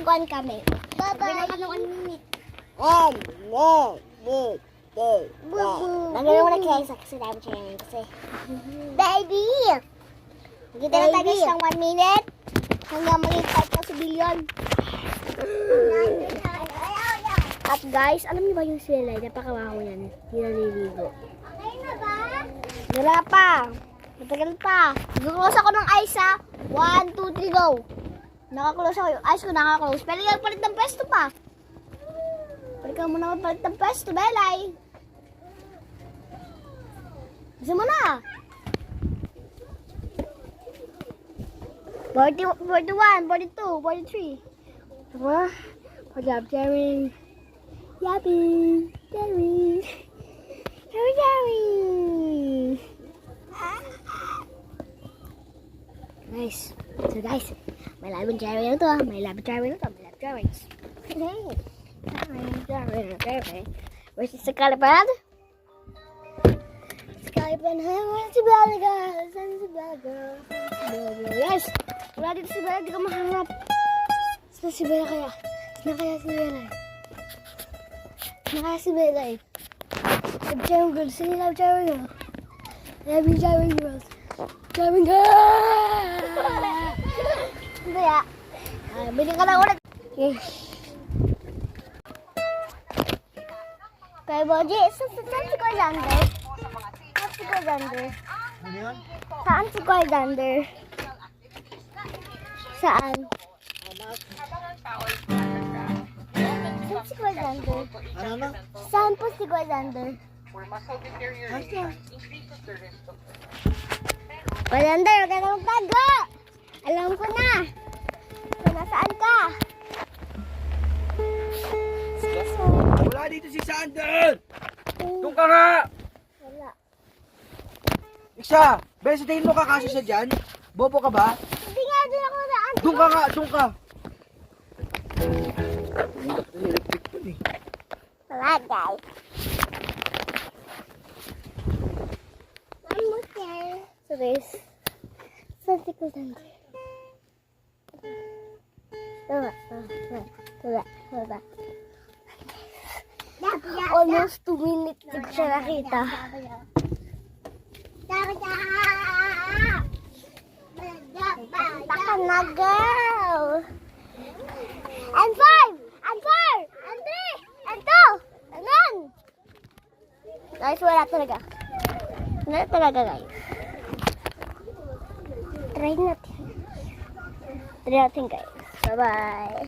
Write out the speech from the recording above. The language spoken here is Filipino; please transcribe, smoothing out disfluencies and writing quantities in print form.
nagwan kami. Bye-bye. Nagwan minute. Nagwan mo na kaya kasi dami siya ngayon kasi. Baby! Kita na tayo guys ng 1 minute. Hanggang maging 5 na si billion. At guys, alam niyo ba yung sila? Napakawaho yan. Hindi naliligo. Okay na ba? Wala pa. Matagal pa. Nag-close ako ng ice ha. 1, 2, 3, go. Naka-close ako. Yung ice ko naka-close. Pero yung palit ng pwesto pa. Palit ka muna palit ng pwesto, Belay. Gusto mo na. 41, 42, 43. Diba? Good job, Jerry. Yapping. Jerry. Jerry. Nice. So guys, may live Jerry na to ah. May live Jerry na to. May live Jerry. Jerry. Where's the Scalipad? Scalipad. Where's the Bella girl? Where's the Bella girl? Yes! Wala dito si Bella. Di ka mahanap. Saan si Bella kaya? Saan kaya si Bella? Saan kaya si Bella eh? Love Jerry girl. Saan yung love Jerry girl? Love Jerry girl. Jerry girl! Hindi ah. Biling ka lang ulit. Okay. Kaya Boji, saan si Cordander? Saan si Cordander? Ano yun? Saan si Cordander? Saan? Saan si Cordander? Ano na? Saan po si Cordander? Cordander, huwag ka na magtago! Alam ko na! Kung nasaan ka? Excuse me. Wala dito si Sander! Doon ka nga! Wala. Iksa! Bes, tingin mo kakasya siya dyan? Bobo ka ba? Hindi nga din ako naan. Doon ka nga! Doon ka! Wala, guys. I'm okay. So this. Saan si Cordander? Wala. Almost 2 minutes hindi ko siya nakita. Taka na, girl! And 5! And 4! And 3! And 2! And 1! Guys, wala talaga. Wala talaga, guys. Try natin. Try natin, guys. Bye-bye.